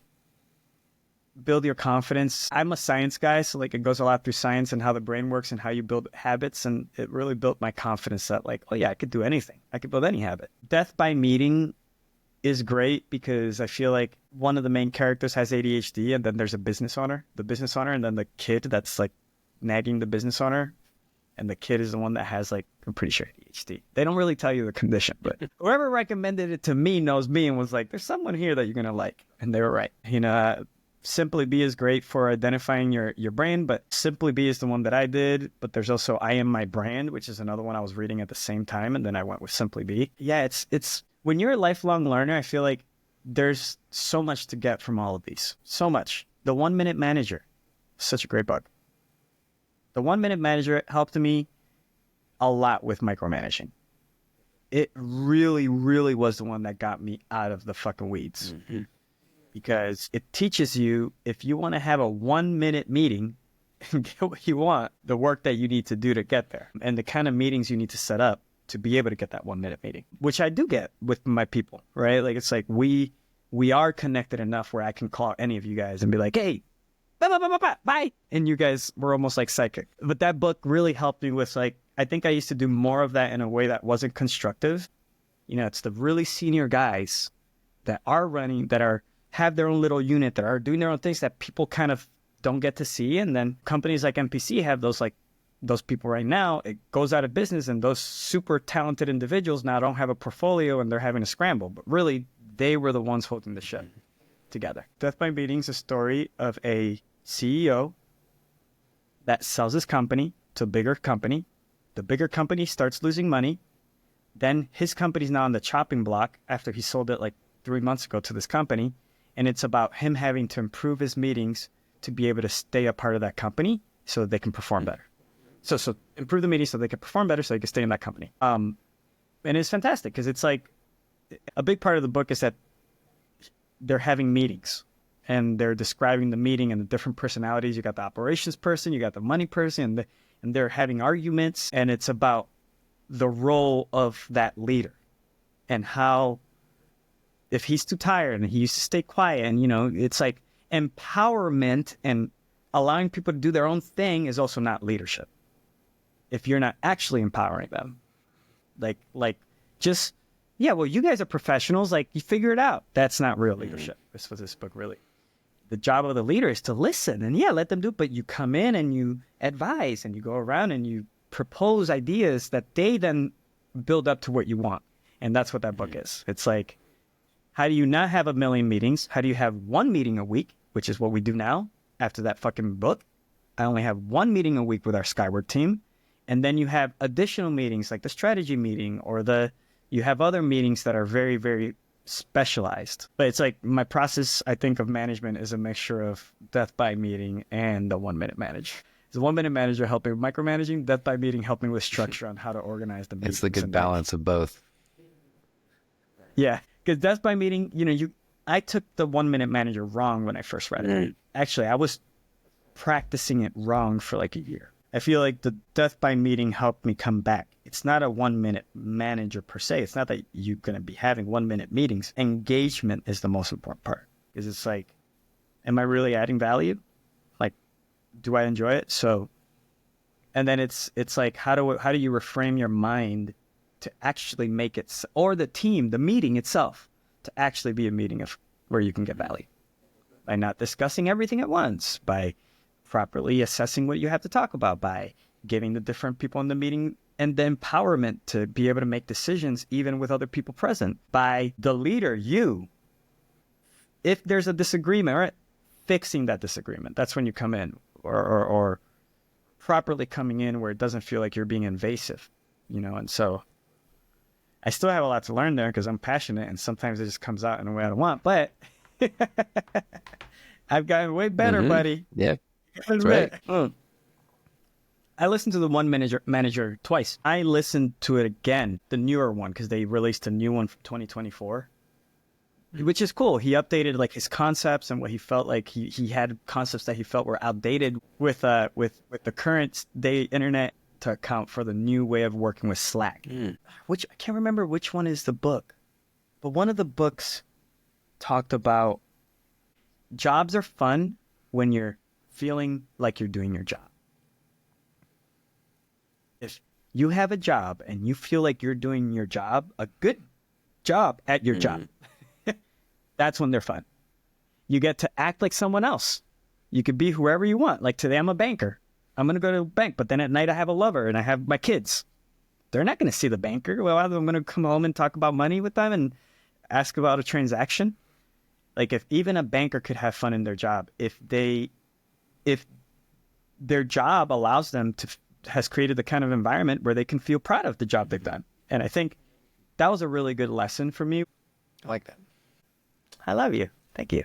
build your confidence. I'm a science guy, so like it goes a lot through science and how the brain works and how you build habits. And it really built my confidence that like, oh yeah, I could do anything. I could build any habit. Death by Meeting is great because I feel like one of the main characters has ADHD and then there's the business owner, and then the kid that's like nagging the business owner. And the kid is the one that has like, I'm pretty sure ADHD. They don't really tell you the condition, but whoever recommended it to me knows me and was like, there's someone here that you're going to like. And they were right. You know, Simply Be is great for identifying your brain, but Simply Be is the one that I did. But there's also I Am My Brand, which is another one I was reading at the same time. And then I went with Simply Be. Yeah, it's when you're a lifelong learner, I feel like there's so much to get from all of these. So much. The 1 Minute Manager, such a great book. The 1 Minute Manager helped me a lot with micromanaging. It really, really was the one that got me out of the fucking weeds. Mm-hmm. Because it teaches you, if you want to have a 1 minute meeting and get what you want, the work that you need to do to get there and the kind of meetings you need to set up to be able to get that 1 minute meeting, which I do get with my people, right? Like, it's like we are connected enough where I can call any of you guys and be like, hey, bye. And you guys were almost like psychic. But that book really helped me with like, I think I used to do more of that in a way that wasn't constructive. You know, it's the really senior guys that are running, have their own little unit, that are doing their own things that people kind of don't get to see. And then companies like MPC have those people right now. It goes out of business and those super talented individuals now don't have a portfolio and they're having to scramble. But really, they were the ones holding the ship together. Death by Meeting is a story of a CEO that sells his company to a bigger company. The bigger company starts losing money. Then his company's now on the chopping block after he sold it like 3 months ago to this company. And it's about him having to improve his meetings to be able to stay a part of that company so that they can perform better. So improve the meetings so they can perform better so they can stay in that company. And it's fantastic because it's like a big part of the book is that they're having meetings and they're describing the meeting and the different personalities. You got the operations person, you got the money person, and they're having arguments. And it's about the role of that leader and how, if he's too tired and he used to stay quiet, and, you know, it's like empowerment and allowing people to do their own thing is also not leadership. If you're not actually empowering them, like just, yeah, well, you guys are professionals, like you figure it out. That's not real leadership. This was this book really. The job of the leader is to listen and let them do it. But you come in and you advise and you go around and you propose ideas that they then build up to what you want. And that's what that book is. It's like, how do you not have a million meetings? How do you have one meeting a week, which is what we do now after that fucking book? I only have one meeting a week with our Skyward team. And then you have additional meetings like the strategy meeting or you have other meetings that are very, very specialized. But it's like my process, I think, of management is a mixture of Death by Meeting and the 1 Minute Manage. The 1 Minute Manager helped me with micromanaging. Death by Meeting helped me with structure on how to organize the meetings. It's the good balance of both. Yeah, because Death by Meeting, I took the 1 Minute Manager wrong when I first read it. Actually, I was practicing it wrong for like a year. I feel like the Death by Meeting helped me come back. It's not a 1 Minute Manager per se. It's not that you're going to be having 1 minute meetings. Engagement is the most important part, because it's like, am I really adding value? Like, do I enjoy it? So, and then it's like, how do you reframe your mind to actually make it, or the team, the meeting itself, to actually be a meeting of where you can get value by not discussing everything at once, by properly assessing what you have to talk about, by giving the different people in the meeting and the empowerment to be able to make decisions even with other people present, by the leader, you, if there's a disagreement, right, fixing that disagreement. That's when you come in, or properly coming in where it doesn't feel like you're being invasive, and so I still have a lot to learn there because I'm passionate and sometimes it just comes out in a way I don't want, but I've gotten way better, buddy. Yeah. That's right. I listened to the 1 Minute Manager twice. I listened to it again, the newer one, because they released a new one from 2024, which is cool. He updated like his concepts and what he felt like he had concepts that he felt were outdated with the current day internet to account for the new way of working with Slack. Which I can't remember which one is the book, but one of the books talked about jobs are fun when you're feeling like you're doing your job. If you have a job and you feel like you're doing your job, a good job at your job, that's when they're fun. You get to act like someone else. You could be whoever you want. Like today I'm a banker. I'm going to go to a bank, but then at night I have a lover and I have my kids. They're not going to see the banker. Well, I'm going to come home and talk about money with them and ask about a transaction. Like if even a banker could have fun in their job, if their job allows them to, has created the kind of environment where they can feel proud of the job they've done. And I think that was a really good lesson for me. I like that. I love you. Thank you.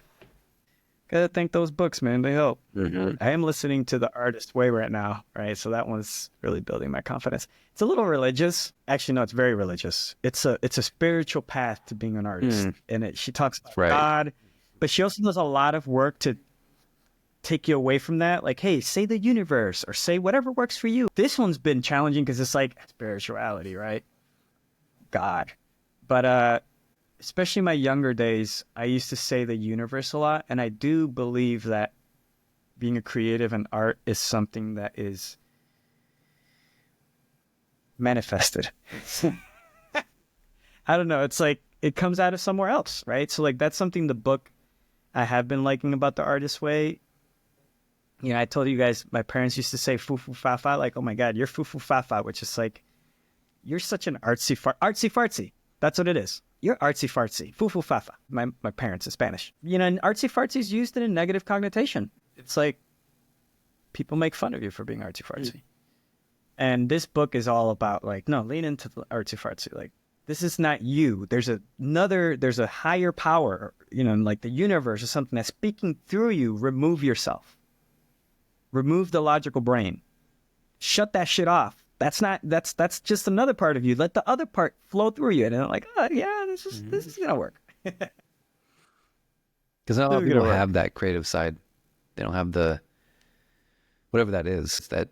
Gotta thank those books, man. They help. I am listening to The Artist Way right now, right? So that one's really building my confidence. It's a little religious. Actually, no, it's very religious. It's a spiritual path to being an artist. And she talks about God, but she also does a lot of work to take you away from that. Like, hey, say the universe or say whatever works for you. This one's been challenging because it's like spirituality, right? God. But especially my younger days, I used to say the universe a lot. And I do believe that being a creative in art is something that is manifested. I don't know. It's like it comes out of somewhere else, right? So like that's something the book I have been liking about The Artist Way. I told you guys, my parents used to say foo-foo fa-fa, like, oh my God, you're foo-foo fa-fa, which is like, you're such an artsy-fartsy. That's what it is. You're artsy-fartsy, foo-foo fa-fa. My parents in Spanish. And artsy-fartsy is used in a negative connotation. It's like, people make fun of you for being artsy-fartsy. And this book is all about like, no, lean into the artsy-fartsy. Like, this is not you. There's a higher power, like the universe or something that's speaking through you. Remove yourself. Remove the logical brain. Shut that shit off. That's just another part of you. Let the other part flow through you. And I'm like, oh yeah, this is gonna work. Because not a lot of people have that creative side. They don't have the whatever that is that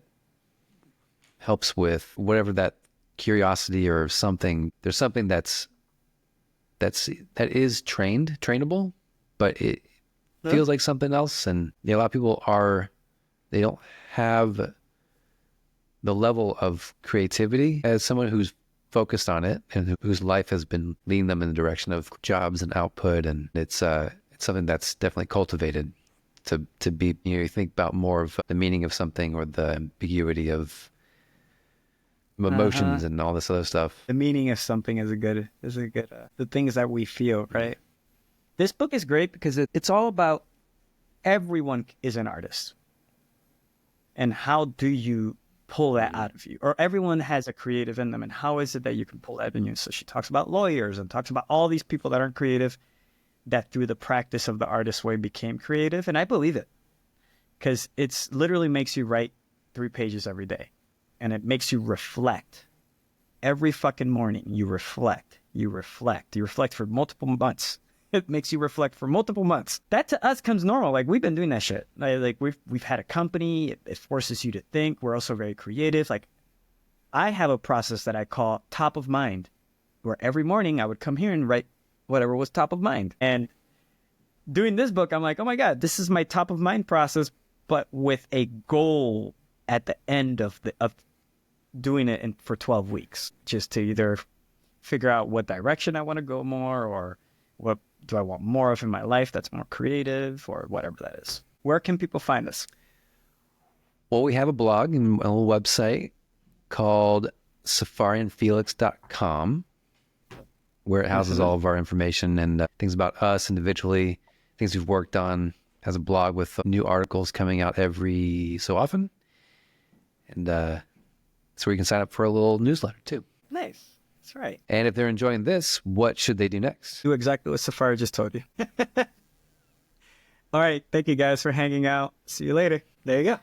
helps with whatever that curiosity or something. There's something that is trainable, but it feels like something else. And a lot of people they don't have the level of creativity as someone who's focused on it and whose life has been leading them in the direction of jobs and output. And it's something that's definitely cultivated to be, you think about more of the meaning of something or the ambiguity of emotions and all this other stuff. The meaning of something is a good, the things that we feel, right? This book is great because it's all about everyone is an artist. And how do you pull that out of you? Or everyone has a creative in them. And how is it that you can pull that in you? So she talks about lawyers and talks about all these people that aren't creative that through the practice of The Artist Way became creative. And I believe it because it's literally makes you write 3 pages every day. And it makes you reflect. Every fucking morning, you reflect. You reflect. You reflect for multiple months. It makes you reflect for multiple months. That to us comes normal. Like, we've been doing that shit. Like we've had a company. It forces you to think. We're also very creative. Like, I have a process that I call top of mind, where every morning I would come here and write whatever was top of mind. And doing this book, I'm like, oh my God, this is my top of mind process, but with a goal at the end of doing it for 12 weeks, just to either figure out what direction I want to go more, or what do I want more of in my life that's more creative, or whatever that is. Where can people find us? Well, we have a blog and a little website called safariandfelix.com, where it houses all of our information and things about us individually, things we've worked on. Has a blog with new articles coming out every so often. And so where you can sign up for a little newsletter too. Nice. That's right. And if they're enjoying this, what should they do next? Do exactly what Safari just told you. All right. Thank you guys for hanging out. See you later. There you go.